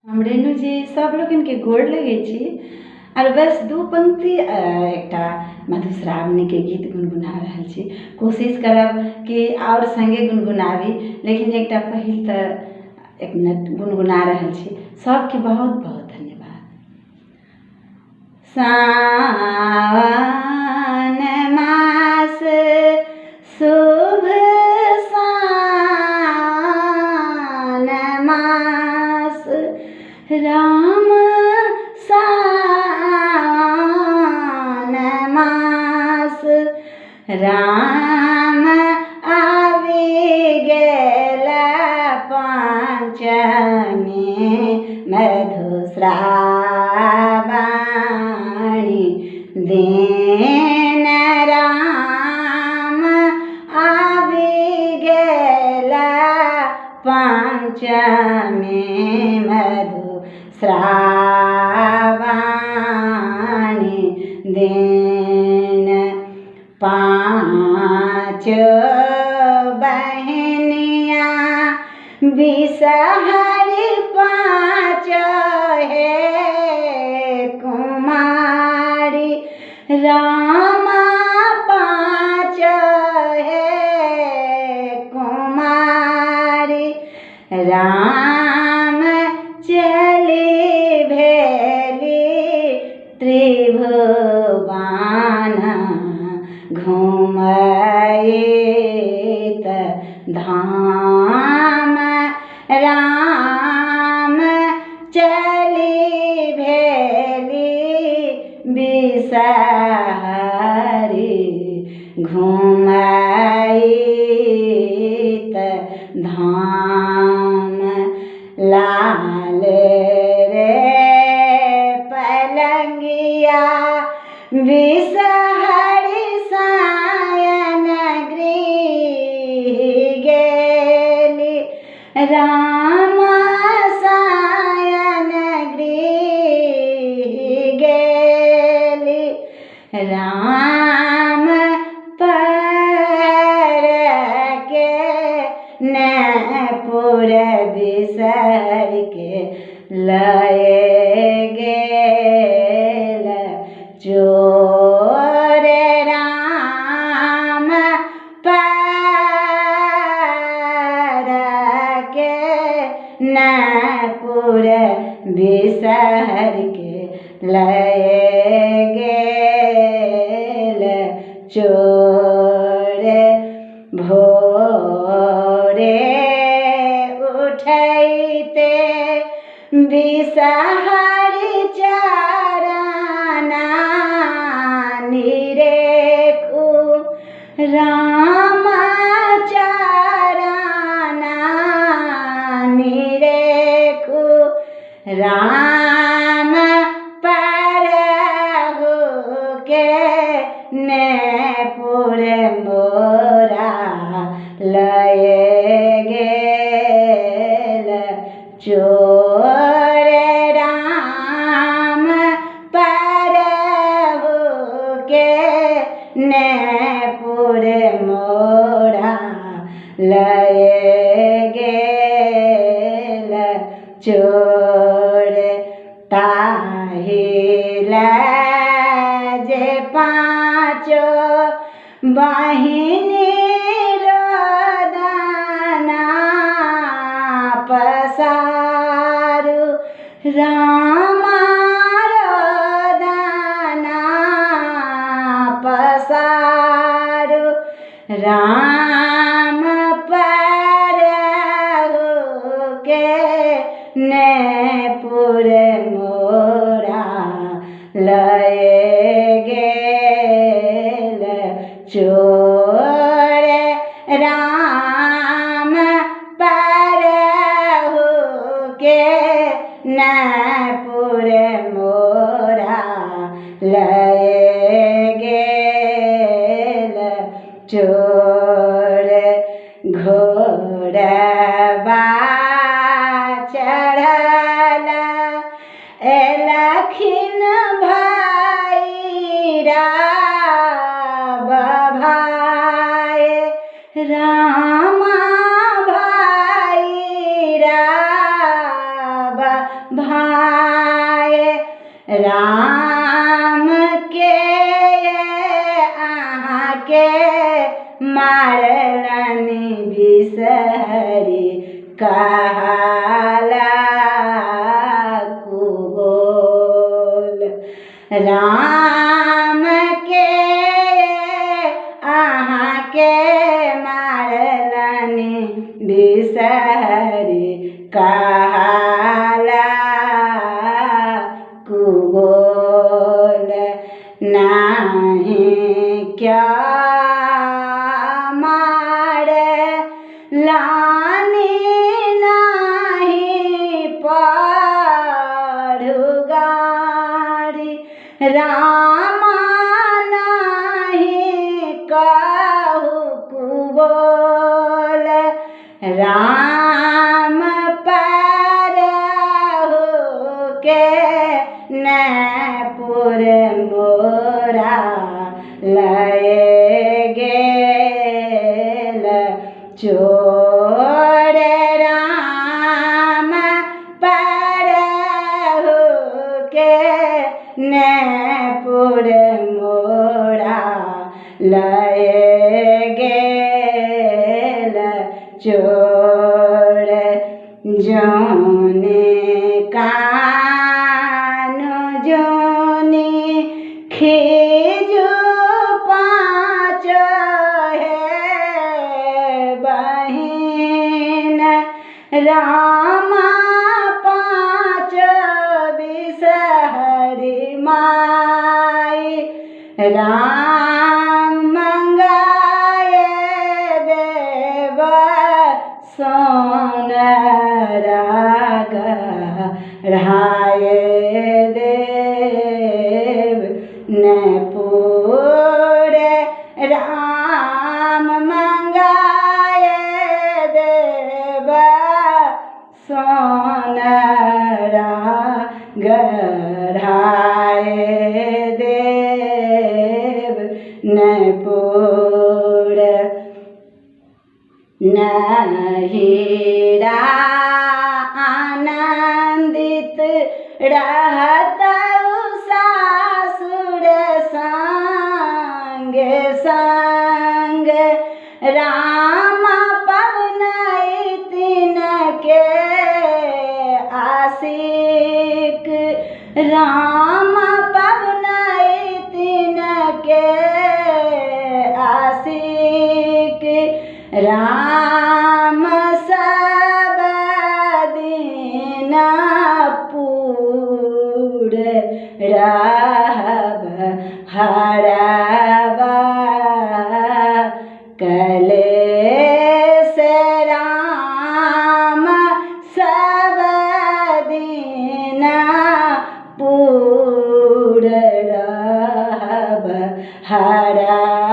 हम रेणु जी सब लोग इनके गोड़ लगे छी और बस दू पंक्ति एकटा मधुश्रावणी के गीत गुनगुना रहल छी। कोशिश करब कि और संगे गुनगुनाबी, लेकिन एकटा पहिल तऽ 1 मिनट गुनगुना रहल छी। सबके बहुत बहुत धन्यवाद। सावन मास शुभ सावन मास राम सावन मास राम आबि गेल पंचमी मधुश्रावणी दिन राम आबि गेल पंचमी मधुश्रावणी दिन। 5 बहनियाँ बिषहरि 5 हे कुमारी राम 5 हे कुमारी राम चली भेली त्रिभुवन घुमैत धाम राम चली भेली बिषहरि घुमैत धाम। लाल रे पलंगिया बिषहरि सायन गृह गेली राम सायन गृह गेली राम पर के नपुर बिसरि के लए गेल चोर राम पर के नपुर बिसरि के लए गेल चोर। भोरे उठैते बिषहरि चरना निरेखु राम चरना निरेखु राम परहु के नपुर मोरा लए गेल चोर राम परहु के नपुर मोरा लए गेल चोर। ताहि जे 5 बहिनी रोदना पसारू राम रोदना पसारू राम परहु के नपुर मोरा लए गेल चोर राम परहु के नपुर मोरा लए गेल चोर। घोड़वा चढ़ल एलखिन भैरव भाय राम भैरव भाए राम के आहाँ के मारलनि बिसहरी कहाला कुबोल राम के आहाँ के मारलनि बिसहरी कहाला कुबोल नाही क्या लानी नाही पढ़ु गारी रामा नाही कहु कुबोल राम पर के नपुर मोरा लए गेल चोर राम पर के नपुर मोरा लए गेल चोर जोने कानो जोने खीजू पाँच है बहिन रामा पाँच बिसहरी माई राम मंगाए देव सोनरा गढ़ाए देव नपुर राम मंगाए देव सोनरा गढ़ाए देव नपुर नहीरा आनंदित रहता सासुर संग संग राम पवनई तिनके आशिक राम पवनई तिनके आशिक राम सब दिन पूर रहब हरबा कलेश राम सब दिन पूर रहब हरबा